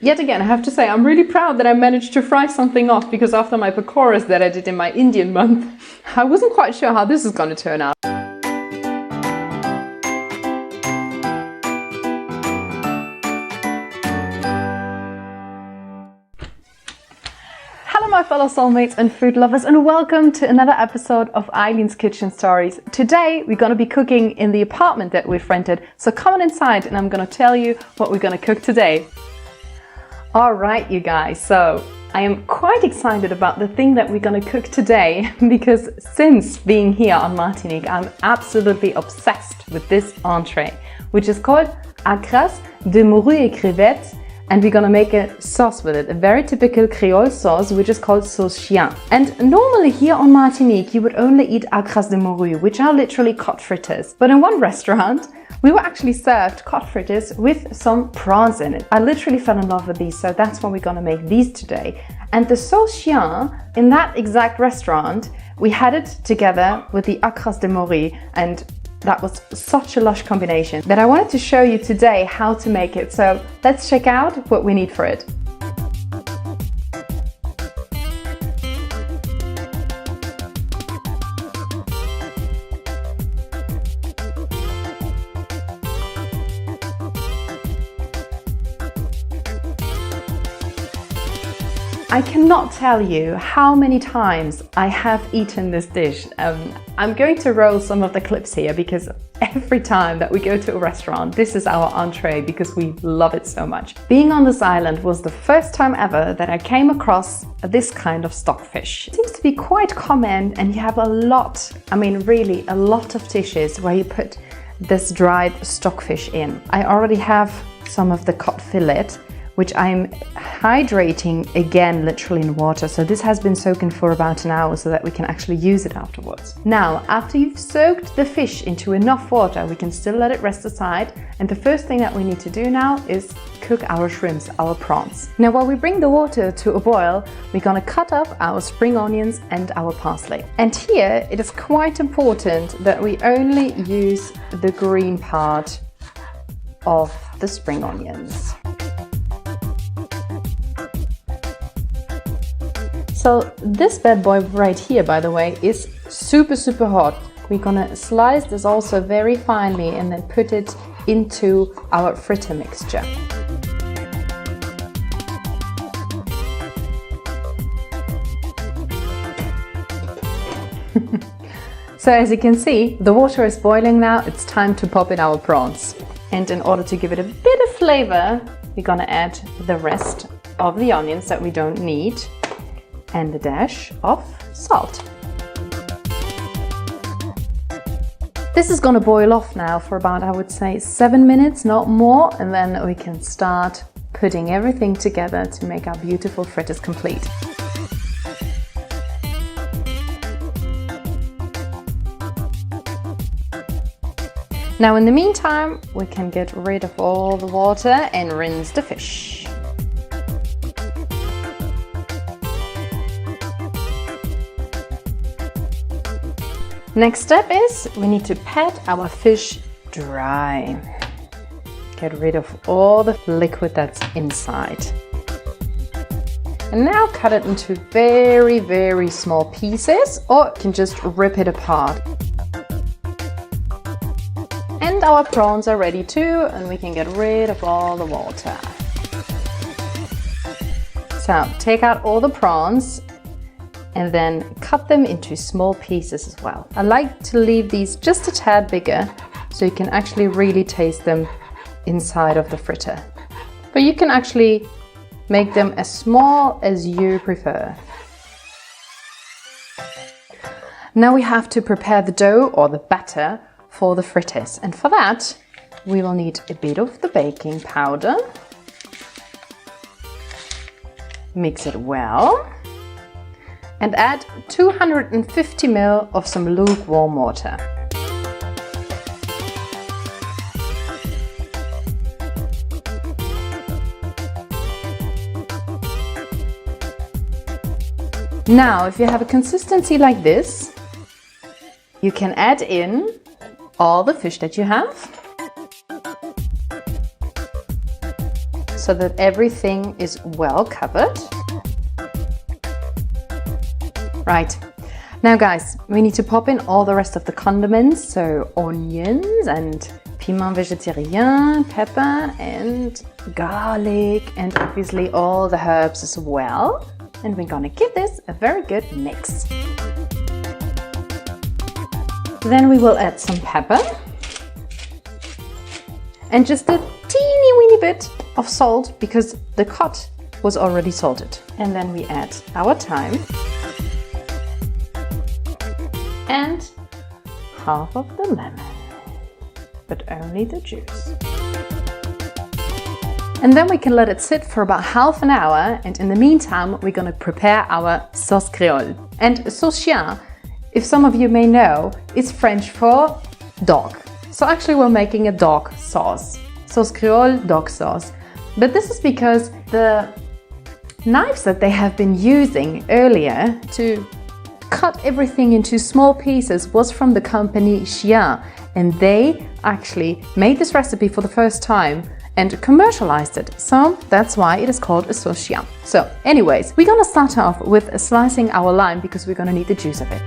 Yet again, I have to say, I'm really proud that I managed to fry something off, because after my pakoras that I did in my Indian month, I wasn't quite sure how this is going to turn out. Hello my fellow soulmates and food lovers, and welcome to another episode of Eileen's Kitchen Stories. Today we're going to be cooking in the apartment that we've rented, so come on inside and I'm going to tell you what we're going to cook today. Alright you guys, so I am quite excited about the thing that we're going to cook today, because since being here on Martinique I'm absolutely obsessed with this entree, which is called ACCRAS de Morue et Crevettes. And we're gonna make a sauce with it, a very typical Creole sauce, which is called sauce Chien. And normally here on Martinique, you would only eat ACCRAS de Morue, which are literally cod fritters. But in one restaurant, we were actually served cod fritters with some prawns in it. I literally fell in love with these, so that's why we're gonna make these today. And the sauce Chien, in that exact restaurant, we had it together with the ACCRAS de Morue, and that was such a lush combination that I wanted to show you today how to make it. So let's check out what we need for it. I cannot tell you how many times I have eaten this dish. I'm going to roll some of the clips here, because every time that we go to a restaurant, this is our entree because we love it so much. Being on this island was the first time ever that I came across this kind of stockfish. It seems to be quite common, and you have a lot, I mean really a lot of dishes where you put this dried stockfish in. I already have some of the cod fillet, which I'm hydrating again literally in water. So this has been soaking for about an hour so that we can actually use it afterwards. Now, after you've soaked the fish into enough water, we can still let it rest aside. And the first thing that we need to do now is cook our shrimps, our prawns. Now, while we bring the water to a boil, we're gonna cut up our spring onions and our parsley. And here it is quite important that we only use the green part of the spring onions. So this bad boy right here, by the way, is super hot. We're gonna slice this also very finely and then put it into our fritter mixture. So as you can see, the water is boiling now. It's time to pop in our prawns. And in order to give it a bit of flavor, we're gonna add the rest of the onions that we don't need, and a dash of salt. This is gonna boil off now for about, I would say, 7 minutes, not more, and then we can start putting everything together to make our beautiful fritters complete. Now in the meantime, we can get rid of all the water and rinse the fish. Next step is we need to pat our fish dry. Get rid of all the liquid that's inside. And now cut it into very small pieces, or you can just rip it apart. And our prawns are ready too, and we can get rid of all the water. So take out all the prawns and then cut them into small pieces as well. I like to leave these just a tad bigger so you can actually really taste them inside of the fritter. But you can actually make them as small as you prefer. Now we have to prepare the dough or the batter for the fritters. And for that, we will need a bit of the baking powder. Mix it well. And add 250 ml of some lukewarm water. Now, if you have a consistency like this, you can add in all the fish that you have. so that everything is well covered. Right. Now guys, we need to pop in all the rest of the condiments, so onions and piment végétarien, pepper and garlic, and obviously all the herbs as well. And we're gonna give this a very good mix. Then we will add some pepper and just a teeny weeny bit of salt because the cod was already salted. And then we add our thyme and half of the lemon, but only the juice. And then we can let it sit for about half an hour, and in the meantime we're gonna prepare our sauce créole. And sauce chien, if some of you may know, is French for dog. So actually we're making a dog sauce. Sauce créole, dog sauce. But this is because the knives that they have been using earlier to cut everything into small pieces was from the company Chien, and they actually made this recipe for the first time and commercialized it. So that's why it is called a sauce chien. So anyways, we're gonna start off with slicing our lime because we're gonna need the juice of it.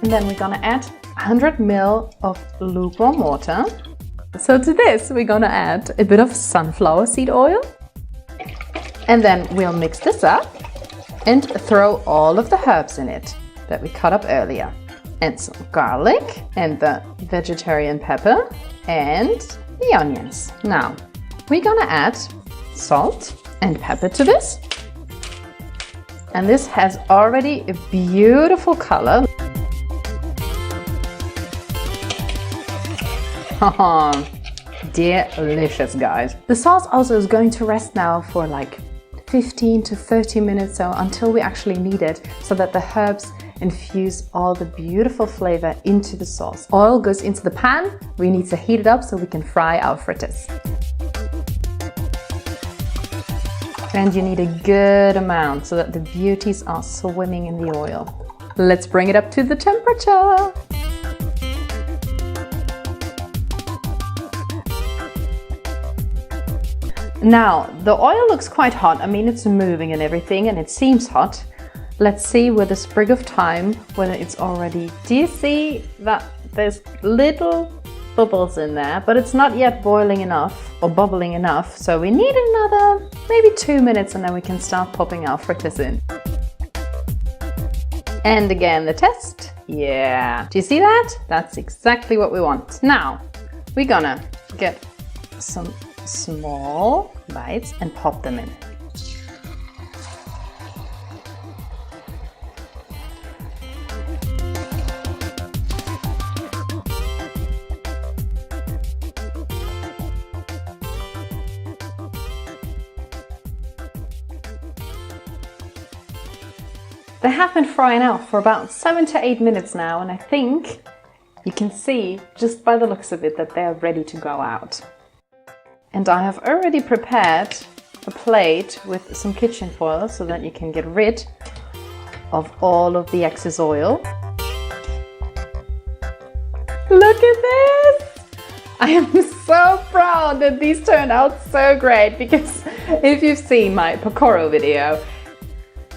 And then we're gonna add 100 ml of lukewarm water. So to this, we're gonna add a bit of sunflower seed oil. And then we'll mix this up and throw all of the herbs in it that we cut up earlier. And some garlic and the vegetarian pepper and the onions. Now, we're gonna add salt and pepper to this. And this has already a beautiful color. Delicious, guys. The sauce also is going to rest now for like 15 to 30 minutes, so until we actually need it, so that the herbs infuse all the beautiful flavor into the sauce. Oil goes into the pan. We need to heat it up so we can fry our fritters. And you need a good amount so that the beauties are swimming in the oil. Let's bring it up to the temperature. Now, the oil looks quite hot. I mean, it's moving and everything, and it seems hot. Let's see with a sprig of thyme whether it's already... Do you see that there's little bubbles in there, but it's not yet boiling enough or bubbling enough. So we need another maybe 2 minutes and then we can start popping our fritters in. And again, the test. Yeah. Do you see that? That's exactly what we want. Now, we're gonna get some small bites and pop them in. They have been frying out for about 7 to 8 minutes now, and I think you can see just by the looks of it that they're ready to go out. And I have already prepared a plate with some kitchen foil so that you can get rid of all of the excess oil. Look at this! I am so proud that these turned out so great, because if you've seen my pakoro video,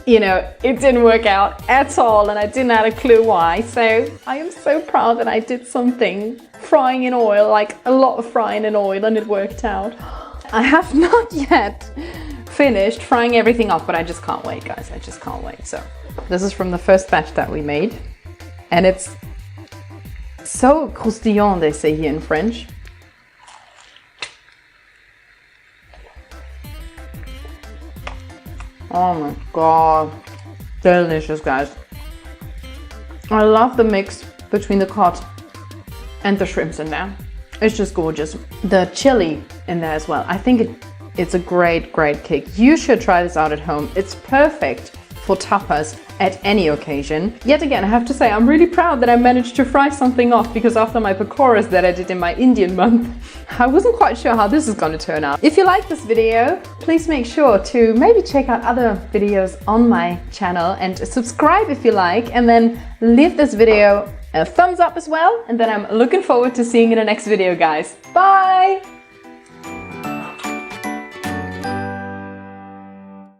you know, it didn't work out at all and I didn't have a clue why. So I am so proud that I did something frying in oil, like a lot of frying in oil, and it worked out. I have not yet finished frying everything up, but I just can't wait, guys. I just can't wait. So this is from the first batch that we made, and it's so croustillant, they say here in French. Oh my god, delicious, guys. I love the mix between the cod and the shrimps in there. It's just gorgeous. The chili in there as well. I think it's a great kick. You should try this out at home. It's perfect for tapas at any occasion. Yet again, I have to say, I'm really proud that I managed to fry something off, because after my pakoras that I did in my Indian month, I wasn't quite sure how this is going to turn out. If you like this video, please make sure to maybe check out other videos on my channel and subscribe if you like, and then leave this video a thumbs up as well, and then I'm looking forward to seeing you in the next video, guys. Bye!